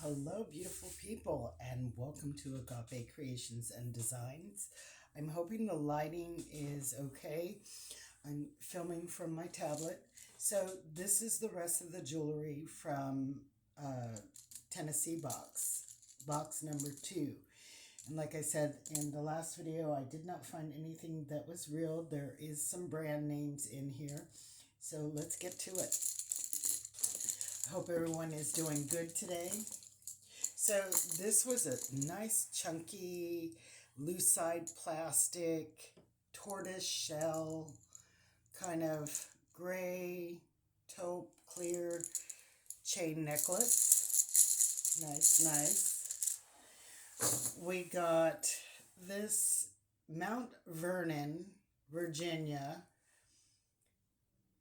Hello, beautiful people, and welcome to Agape Creations and Designs. I'm hoping the lighting is okay. I'm filming from my tablet. So this is the rest of the jewelry from Tennessee box number 2. And like I said in the last video, I did not find anything that was real. There is some brand names in here. So let's get to it. I hope everyone is doing good today. So this was a nice chunky lucite plastic tortoise shell kind of gray taupe clear chain necklace. Nice. We got this Mount Vernon, Virginia.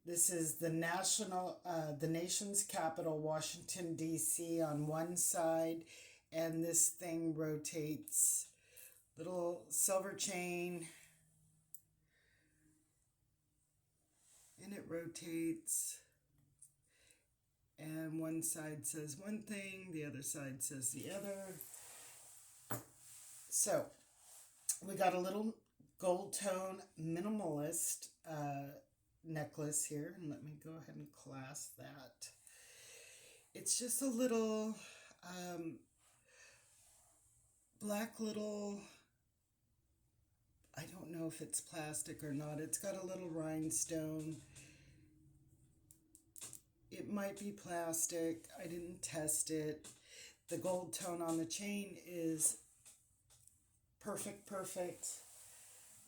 This is the nation's capital, Washington, D.C. on one side, and this thing rotates. Little silver chain, and it rotates. And one side says one thing, the other side says the other. So, we got a little gold tone minimalist necklace here, and let me go ahead and clasp that. It's just a little black little, I don't know if it's plastic or not. It's got a little rhinestone. It might be plastic. I didn't test it. The gold tone on the chain is perfect.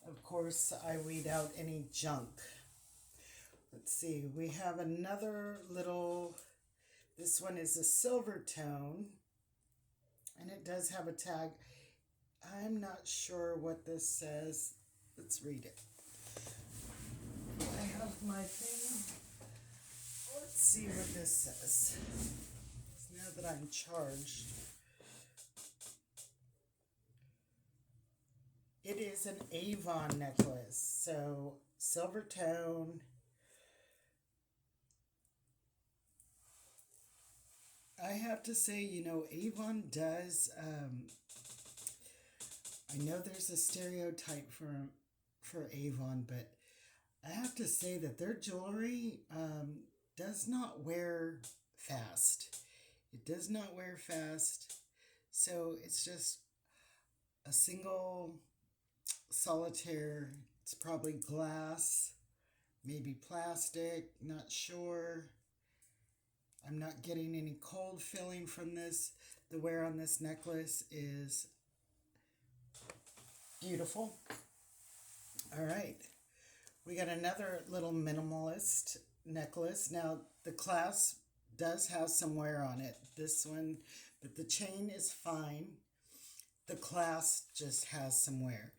Of course, I weed out any junk. Let's see, we have another little, this one is a silver tone, and it does have a tag. I'm not sure what this says. Let's read it. I have my thing. Let's see what this says. Now that I'm charged. It is an Avon necklace, so silver tone. I have to say, Avon does, I know there's a stereotype for Avon, but I have to say that their jewelry does not wear fast. It does not wear fast. So it's just a single solitaire. It's probably glass, maybe plastic, not sure. I'm not getting any cold feeling from this. The wear on this necklace is beautiful. All right. We got another little minimalist necklace. Now, the clasp does have some wear on it. This one, but the chain is fine. The clasp just has some wear.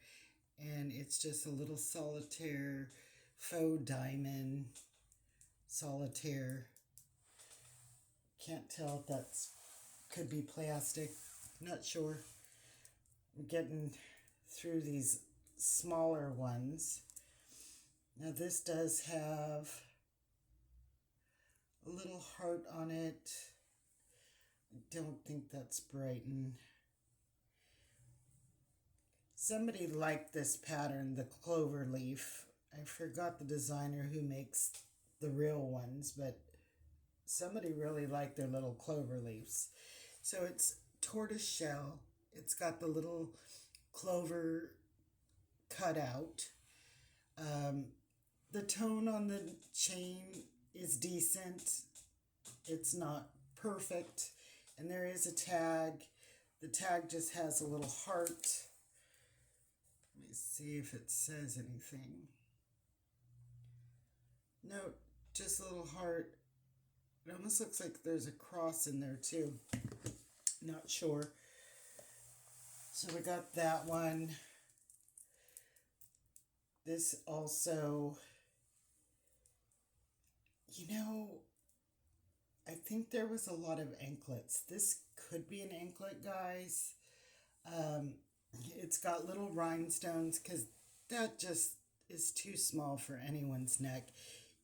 And it's just a little solitaire, faux diamond, solitaire. Can't tell if that's, could be plastic. Not sure. I'm getting through these smaller ones. Now this does have a little heart on it. I don't think that's Brighton. Somebody liked this pattern, the clover leaf. I forgot the designer who makes the real ones, but somebody really liked their little clover leaves. So it's tortoise shell. It's got the little clover cut out. The tone on the chain is decent. It's not perfect. And there is a tag. The tag just has a little heart. Let me see if it says anything. No, just a little heart. It almost looks like there's a cross in there too. Not sure. So we got that one. This also, I think there was a lot of anklets. This could be an anklet, guys. It's got little rhinestones because that just is too small for anyone's neck.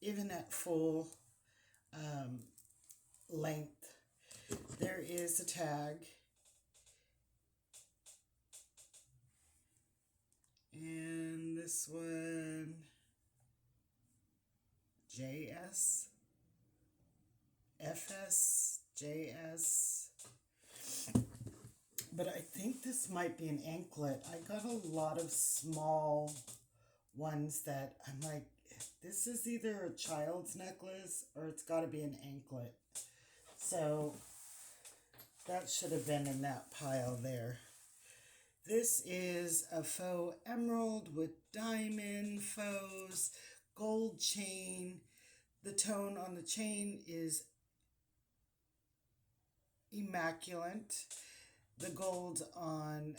Even at full length. There is a tag. And this one, JS, FS, JS. But I think this might be an anklet. I got a lot of small ones that I'm like, this is either a child's necklace or it's got to be an anklet. So that should have been in that pile there. This is a faux emerald with diamond faux gold chain. The tone on the chain is immaculate. The gold on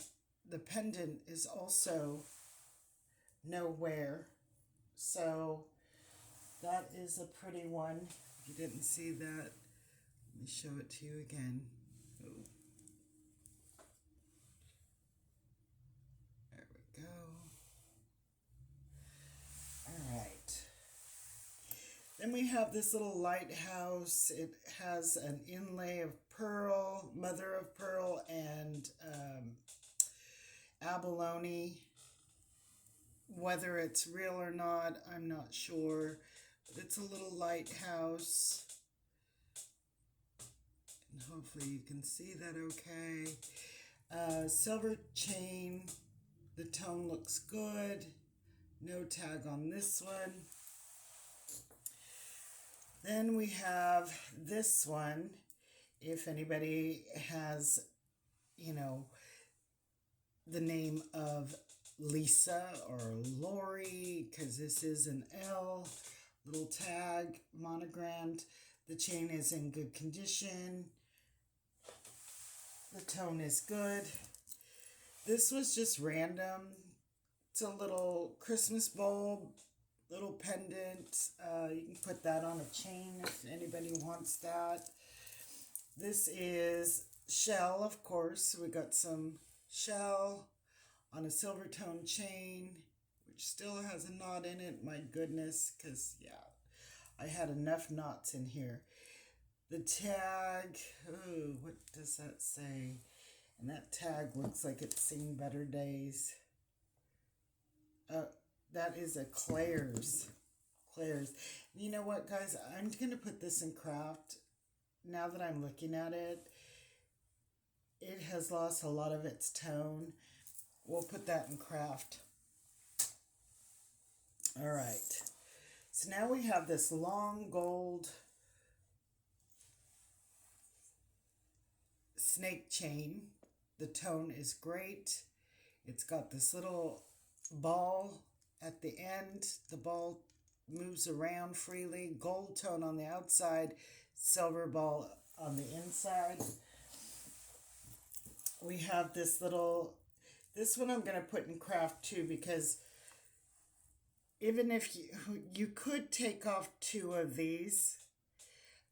the pendant is also no wear. So that is a pretty one. If you didn't see that, let me show it to you again. Ooh. There we go. All right. Then we have this little lighthouse. It has an inlay of pearl, mother of pearl, and abalone. Whether it's real or not, I'm not sure. But it's a little lighthouse. And hopefully you can see that okay. Silver chain. The tone looks good. No tag on this one. Then we have this one. If anybody has, you know, the name of Lisa or Lori, because this is an L, little tag, monogrammed. The chain is in good condition. The tone is good. This was just random. It's a little Christmas bulb, little pendant. You can put that on a chain if anybody wants that. This is shell, of course. We got some shell on a silver tone chain, which still has a knot in it. My goodness, because, yeah, I had enough knots in here. The tag, ooh, what does that say? And that tag looks like it's seen better days. That is a Claire's. Claire's. You know what, guys? I'm going to put this in craft. Now that I'm looking at it, it has lost a lot of its tone. We'll put that in craft. All right. So now we have this long gold snake chain. The tone is great. It's got this little ball at the end. The ball moves around freely. Gold tone on the outside, silver ball on the inside. We have this little, this one I'm going to put in craft too, because even if you could take off two of these,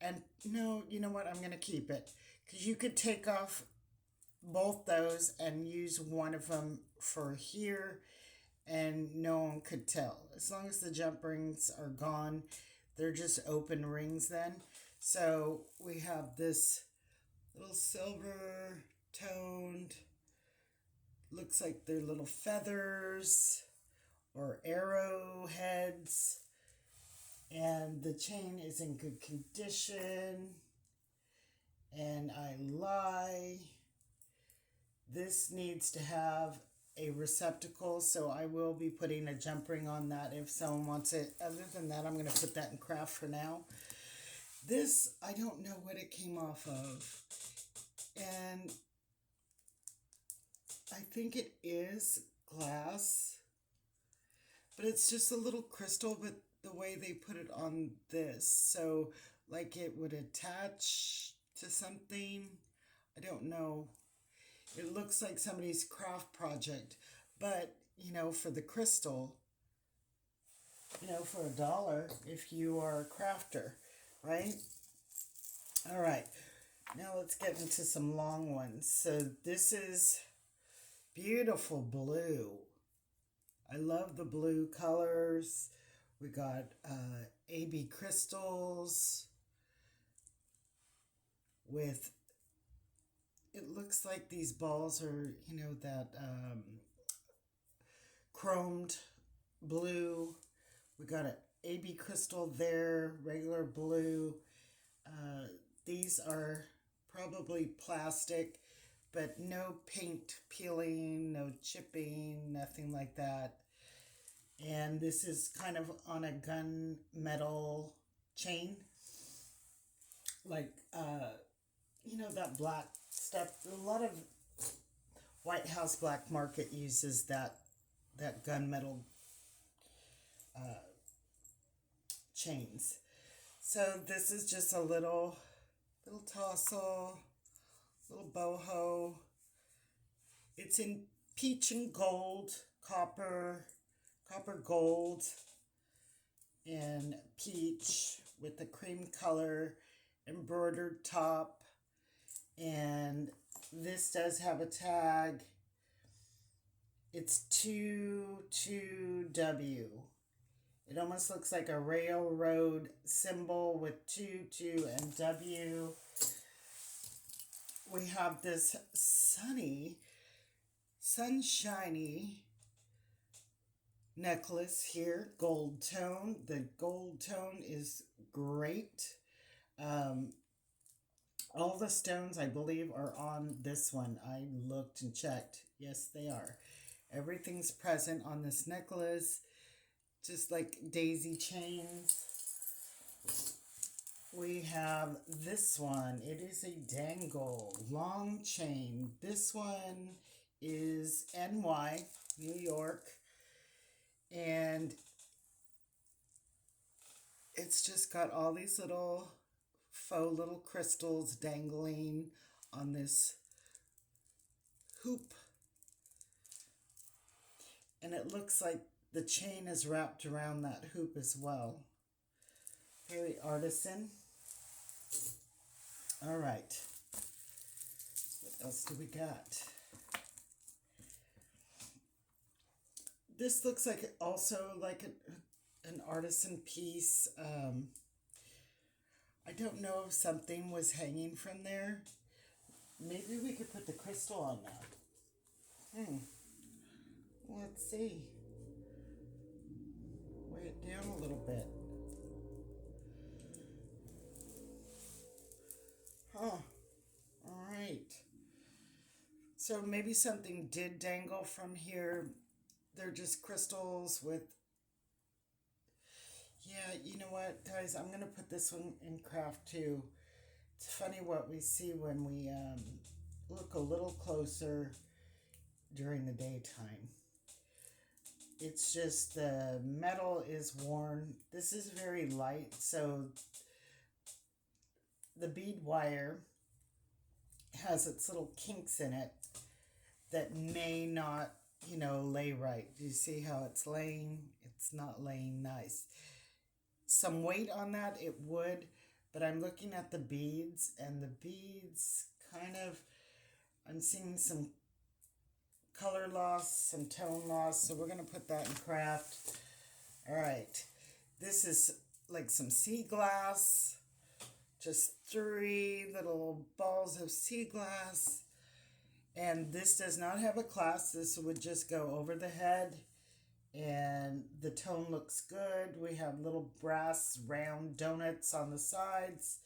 and no, you know what, I'm going to keep it, because you could take off both those and use one of them for here, and no one could tell. As long as the jump rings are gone, they're just open rings then. So we have this little silver toned, looks like they're little feathers or arrow heads, and the chain is in good condition, and I lie. This needs to have a receptacle, so I will be putting a jump ring on that if someone wants it. Other than that, I'm going to put that in craft for now. This, I don't know what it came off of, and I think it is glass, but it's just a little crystal, but the way they put it on this, so like it would attach to something. I don't know. It looks like somebody's craft project, but, you know, for the crystal, you know, for $1 if you are a crafter, right? All right, now let's get into some long ones. So this is beautiful blue. I love the blue colors. We got AB crystals with it looks like these balls are, you know, that chromed blue. We got an AB crystal there, regular blue. These are probably plastic, but no paint peeling, no chipping, nothing like that. And this is kind of on a gun metal chain, like you know, that black stuff. A lot of White House black market uses that gunmetal chains. So this is just a little tassel, little boho. It's in peach and gold, copper gold, and peach with the cream color, embroidered top. And this does have a tag. It's 22W. It almost looks like a railroad symbol with 2 and W. We have this sunshiny necklace here, gold tone. The gold tone is great. All the stones, I believe, are on this one. I looked and checked. Yes, they are. Everything's present on this necklace, just like daisy chains. We have this one. It is a dangle, long chain. This one is NY, New York. And it's just got all these little faux little crystals dangling on this hoop. And it looks like the chain is wrapped around that hoop as well. Very artisan. All right. What else do we got? This looks like also like an artisan piece. I don't know if something was hanging from there. Maybe we could put the crystal on that. Let's see. Weigh it down a little bit. Huh. All right. So maybe something did dangle from here. They're just crystals with... Yeah, you know what, guys? I'm going to put this one in craft too. It's funny what we see when we look a little closer during the daytime. It's just the metal is worn. This is very light, so the bead wire has its little kinks in it that may not, you know, lay right. Do you see how it's laying? It's not laying nice. Some weight on that, it would, but I'm looking at the beads, and the beads kind of, I'm seeing some color loss, some tone loss, so we're going to put that in craft. All right, this is like some sea glass, just 3 little balls of sea glass, and this does not have a clasp. This would just go over the head, and the tone looks good. We have little brass round donuts on the sides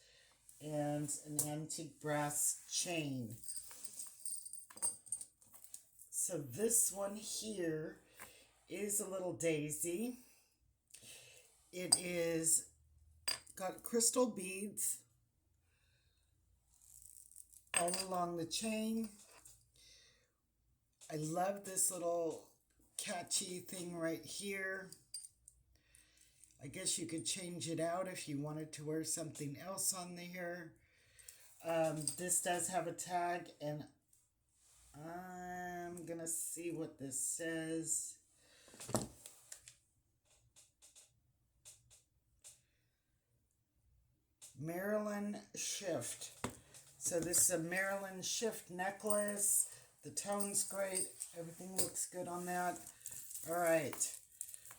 and an antique brass chain. So this one here is a little daisy. It is got crystal beads all along the chain. I love this little catchy thing right here. I guess you could change it out if you wanted to wear something else on here. This does have a tag, and I'm gonna see what this says. Maryland Shift. So this is a Maryland Shift necklace. The tone's great. Everything looks good on that. All right.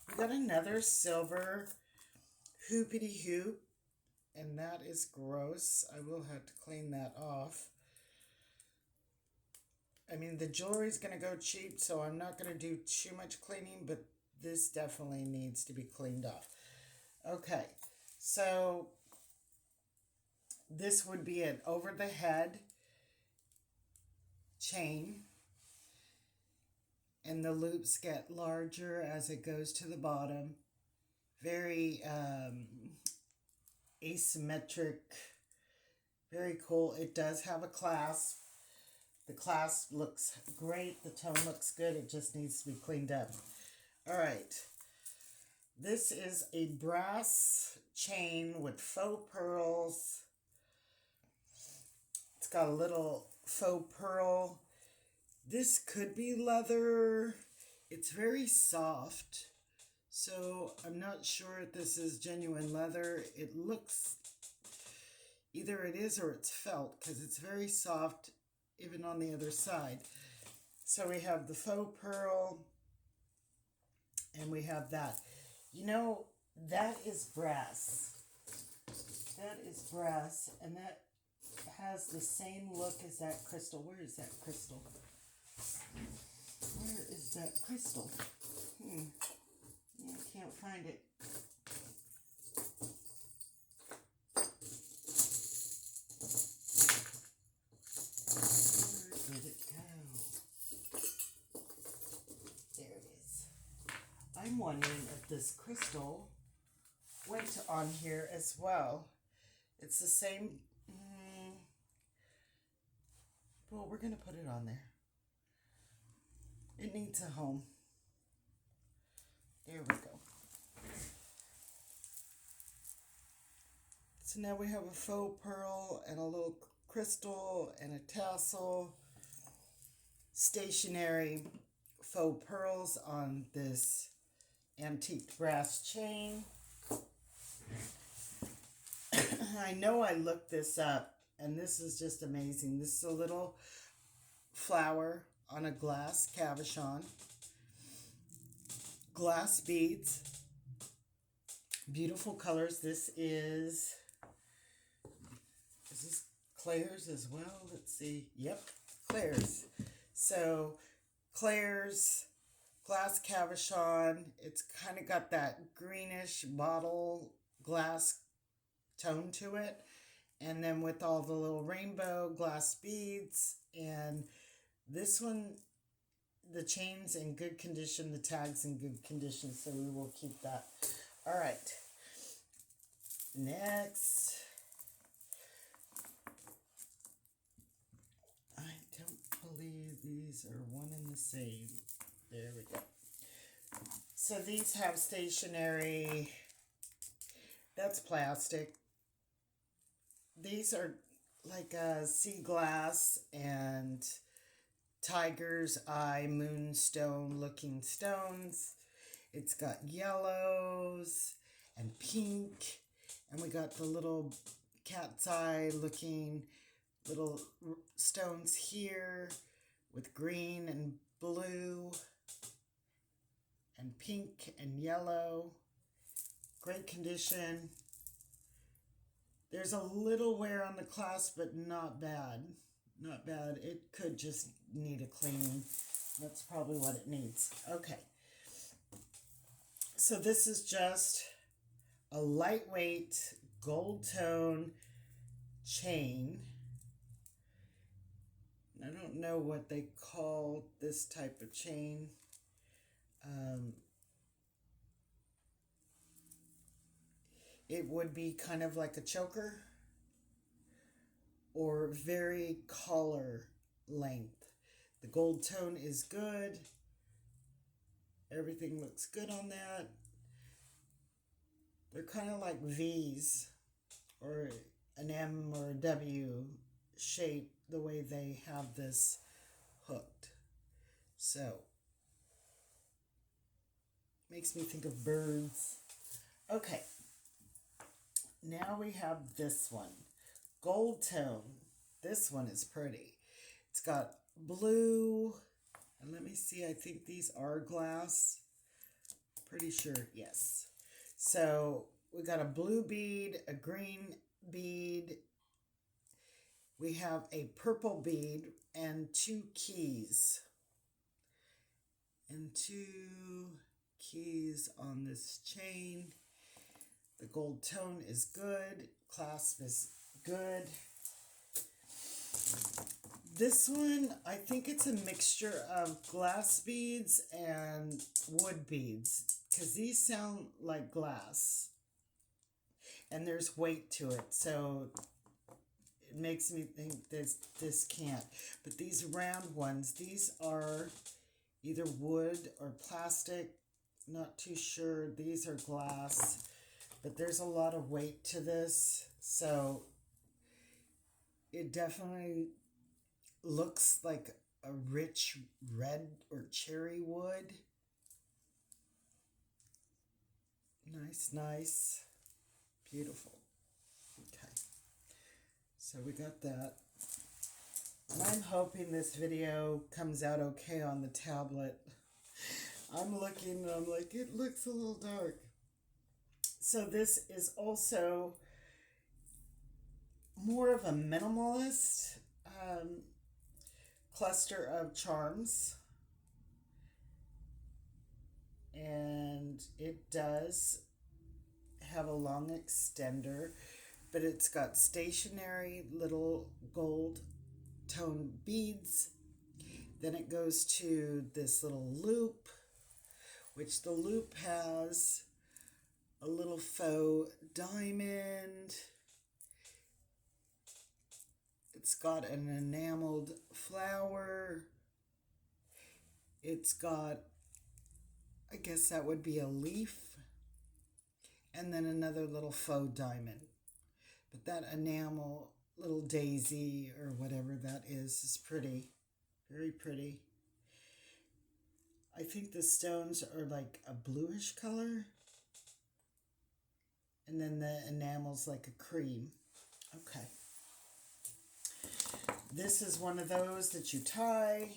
We got another silver hoopity hoop, and that is gross. I will have to clean that off. I mean, the jewelry's going to go cheap, so I'm not going to do too much cleaning, but this definitely needs to be cleaned off. Okay, so this would be an over the head chain, and the loops get larger as it goes to the bottom. Very asymmetric, very cool. It does have a clasp. The clasp looks great. The tone looks good. It just needs to be cleaned up. All right. This is a brass chain with faux pearls. It's got a little faux pearl. This could be leather. It's very soft, so I'm not sure if this is genuine leather. It looks, either it is or it's felt, because it's very soft even on the other side. So we have the faux pearl, and we have that. You know, that is brass. That is brass, and that has the same look as that crystal. Where is that crystal? Where is that crystal? I can't find it. Where did it go? There it is. I'm wondering if this crystal went on here as well. It's the same. Well, we're going to put it on there. It needs a home. There we go. So now we have a faux pearl and a little crystal and a tassel. Stationary faux pearls on this antique brass chain. I know I looked this up, and this is just amazing. This is a little flower on a glass cabochon. Glass beads. Beautiful colors. This is this Claire's as well? Let's see. Yep, Claire's. So, Claire's glass cabochon. It's kind of got that greenish bottle glass tone to it. And then with all the little rainbow glass beads. And this one, the chain's in good condition, the tag's in good condition, so we will keep that. All right. Next. I don't believe these are one and the same. There we go. So these have stationary, that's plastic. These are like a sea glass and tiger's eye moonstone looking stones. It's got yellows and pink, and we got the little cat's eye looking little stones here with green and blue and pink and yellow. Great condition. There's a little wear on the clasp, but not bad. Not bad. It could just need a cleaning. That's probably what it needs. Okay. So this is just a lightweight gold tone chain. I don't know what they call this type of chain. It would be kind of like a choker or very collar length. The gold tone is good. Everything looks good on that. They're kind of like V's or an M or a W shape the way they have this hooked. So, makes me think of birds. Okay. Now we have this one. Gold tone. This one is pretty. It's got blue. And let me see. I think these are glass. Pretty sure. Yes. So we got a blue bead, a green bead. We have a purple bead. and 2 keys. And 2 keys on this chain. The gold tone is good. Clasp is good. This one, I think it's a mixture of glass beads and wood beads, because these sound like glass. And there's weight to it, so it makes me think this can't. But these round ones, these are either wood or plastic. Not too sure. These are glass, but there's a lot of weight to this, so it definitely looks like a rich red or cherry wood. Nice, nice. Beautiful. Okay. So we got that. And I'm hoping this video comes out okay on the tablet. I'm looking and I'm like, it looks a little dark. So this is also more of a minimalist cluster of charms. And it does have a long extender, but it's got stationary little gold tone beads. Then it goes to this little loop, which the loop has a little faux diamond. It's got an enameled flower. It's got, I guess that would be a leaf. And then another little faux diamond. But that enamel little daisy or whatever that is pretty. Very pretty. I think the stones are like a bluish color. And then the enamel's like a cream. Okay. This is one of those that you tie.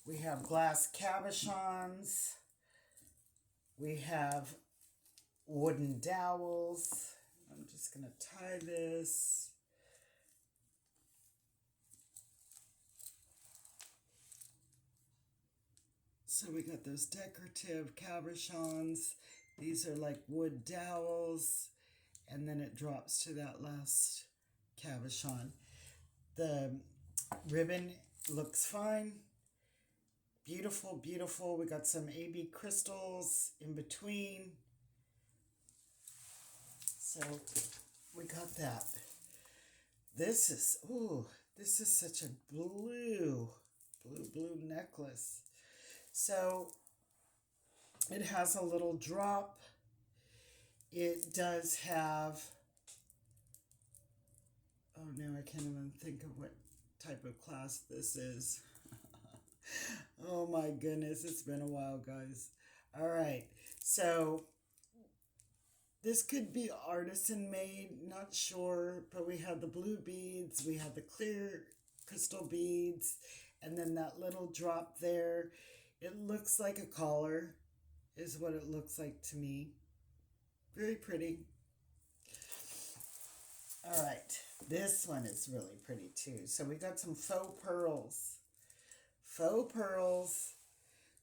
We have glass cabochons. We have wooden dowels. I'm just going to tie this. So we got those decorative cabochons. These are like wood dowels. And then it drops to that last cabochon. The ribbon looks fine. Beautiful, beautiful. We got some AB crystals in between. So we got that. This is such a blue necklace. So it has a little drop. It does have, oh no, I can't even think of what type of clasp this is. Oh my goodness, it's been a while, guys. All right, so this could be artisan made, not sure, but we have the blue beads, we have the clear crystal beads, and then that little drop there. It looks like a collar, is what it looks like to me. Very pretty. All right, this one is really pretty too. So we got some faux pearls. Faux pearls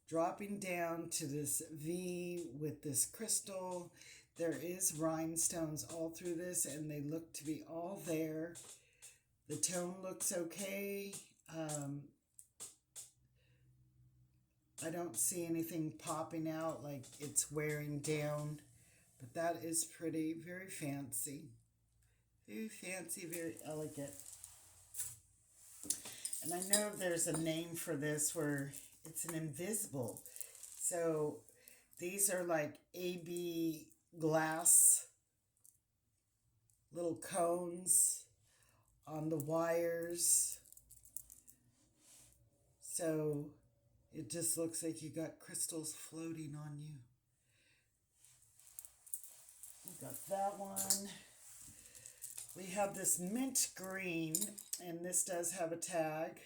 dropping down to this V with this crystal. There is rhinestones all through this, and they look to be all there. The tone looks okay. I don't see anything popping out like it's wearing down, but that is pretty, very fancy. Very fancy, very elegant. And I know there's a name for this where it's an invisible. So these are like AB glass little cones on the wires. So it just looks like you got crystals floating on you. We got that one. We have this mint green, and this does have a tag,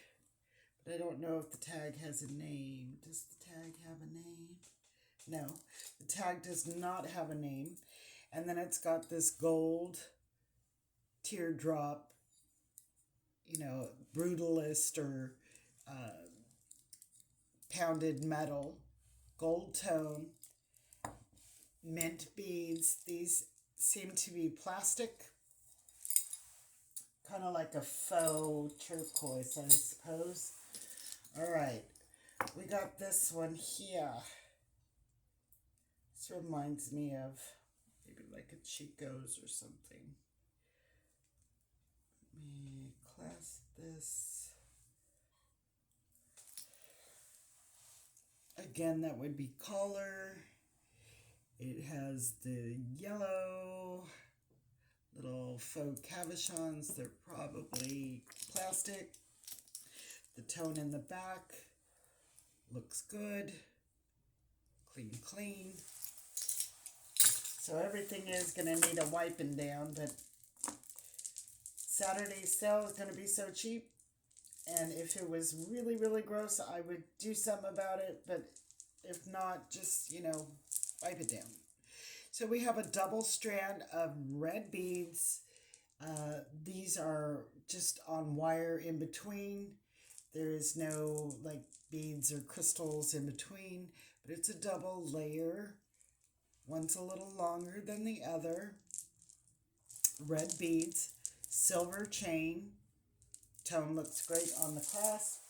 but I don't know if the tag has a name. Does the tag have a name? No, the tag does not have a name. And then it's got this gold teardrop you know, brutalist or pounded metal, gold tone, mint beads. These seem to be plastic, kind of like a faux turquoise, I suppose. All right, we got this one here. This reminds me of maybe like a Chico's or something. Let me clasp this. Again, that would be collar. It has the yellow little faux cabochons. They're probably plastic. The tone in the back looks good. Clean, clean. So everything is going to need a wiping down, but Saturday's sale is going to be so cheap. And if it was really, really gross, I would do something about it. But if not, just, you know, wipe it down. So we have a double strand of red beads. These are just on wire in between. There is no like beads or crystals in between, but it's a double layer. One's a little longer than the other. Red beads, silver chain. Tone looks great on the clasp.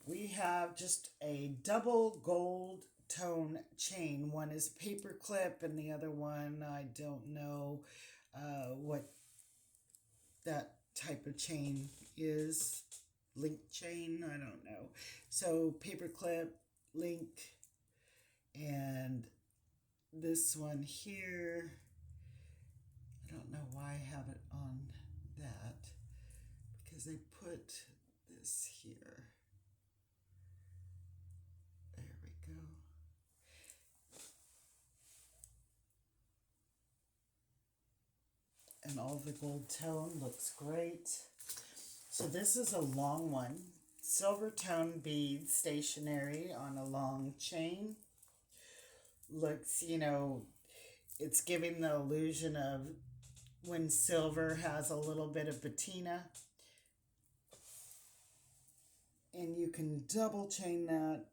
We have just a double gold tone chain. One is paper clip and the other one, I don't know what that type of chain is. Link chain, I don't know. So paper clip, link, and this one here, I don't know why I have it on that, because they put this here. There we go. And all the gold tone looks great. So this is a long one. Silver tone bead stationary on a long chain. Looks, you know, it's giving the illusion of when silver has a little bit of patina. And you can double chain that.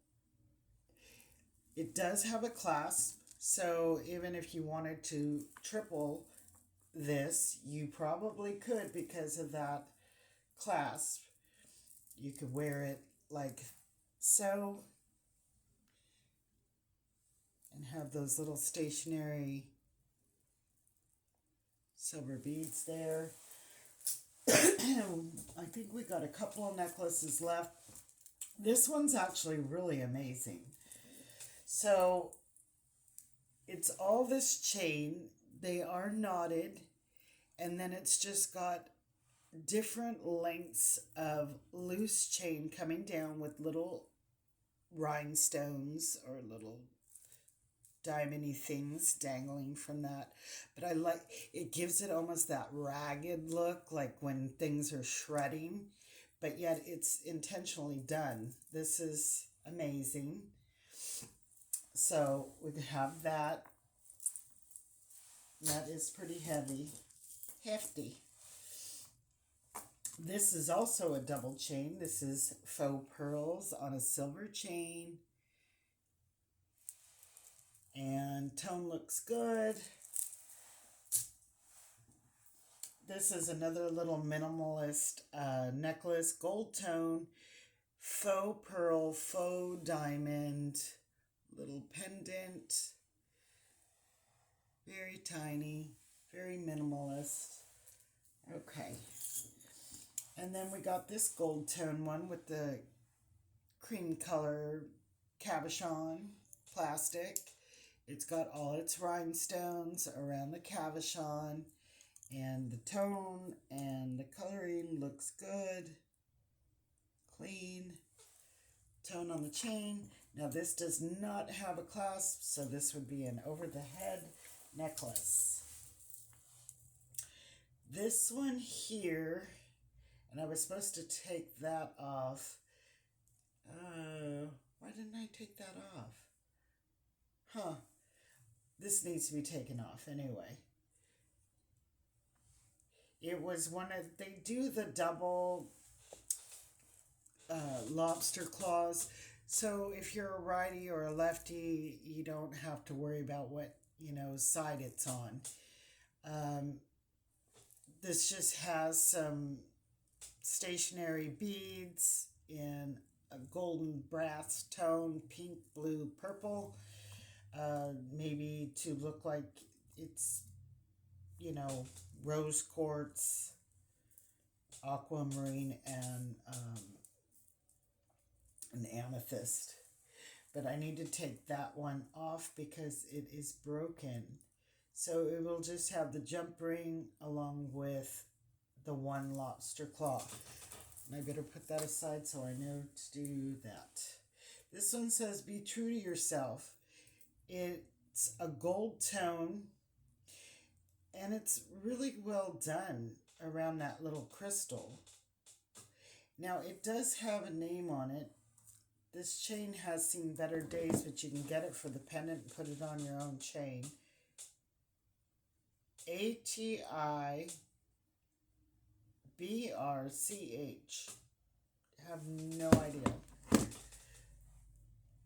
It does have a clasp, so even if you wanted to triple this, you probably could because of that clasp. You could wear it like so and have those little stationary silver beads there. I think we got a couple of necklaces left. This one's actually really amazing. So it's all this chain. They are knotted, and then it's just got different lengths of loose chain coming down with little rhinestones or little diamondy things dangling from that. But I like it, gives it almost that ragged look, like when things are shredding, but yet it's intentionally done. This is amazing. So we have that. That is pretty hefty. This is also a double chain. This is faux pearls on a silver chain. And tone looks good. This is another little minimalist necklace, gold tone, faux pearl, faux diamond, little pendant. Very tiny, very minimalist. Okay. And then we got this gold tone one with the cream color cabochon plastic. It's got all its rhinestones around the cabochon, and the tone and the coloring looks good. Clean. Tone on the chain. Now this does not have a clasp, so this would be an over-the-head necklace. This one here, and I was supposed to take that off. Why didn't I take that off? Huh. This needs to be taken off anyway. It was one of, they do the double lobster claws. So if you're a righty or a lefty, you don't have to worry about what, side it's on. Um, this just has some stationary beads in a golden brass tone, pink, blue, purple. Maybe to look like it's, rose quartz, aquamarine, and an amethyst. But I need to take that one off because it is broken. So it will just have the jump ring along with the one lobster claw. And I better put that aside so I know to do that. This one says, be true to yourself. It's a gold tone, and it's really well done around that little crystal. Now, it does have a name on it. This chain has seen better days, but you can get it for the pendant and put it on your own chain. ATIBRCH. I have no idea.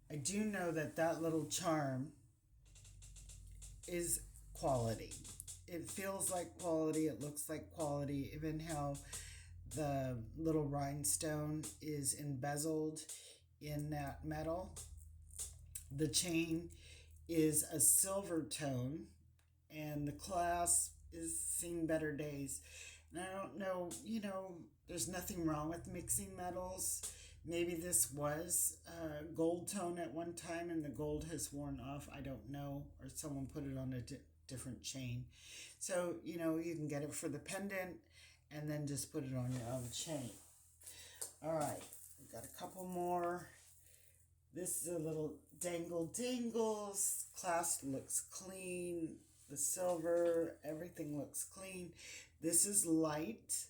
I do know that that little charm is quality. It feels like quality. It looks like quality. Even how the little rhinestone is embezzled in that metal. The chain is a silver tone, and the clasp is seen better days. And I don't know, there's nothing wrong with mixing metals. Maybe this was gold tone at one time and the gold has worn off. I don't know. Or someone put it on a different chain. So, you can get it for the pendant and then just put it on your own chain. All right. We've got a couple more. This is a little dangles. Clasp looks clean. The silver, everything looks clean. This is light.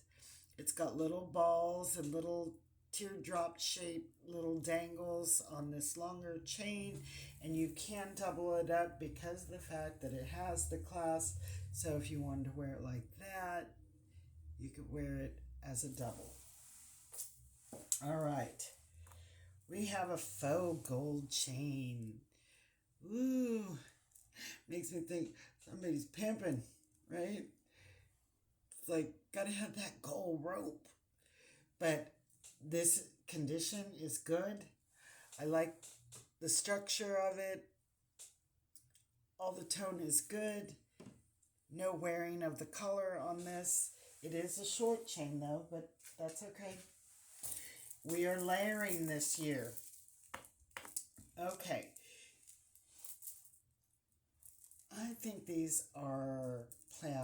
It's got little balls and little teardrop shaped little dangles on this longer chain, and you can double it up because of the fact that it has the clasp. So if you wanted to wear it like that, you could wear it as a double. All right, we have a faux gold chain. Ooh, makes me think somebody's pimping, right? It's like, gotta have that gold rope. But this condition is good. I like the structure of it. All the tone is good. No wearing of the color on this. It is a short chain though, but that's okay. We are layering this year. Okay. I think these are plastic.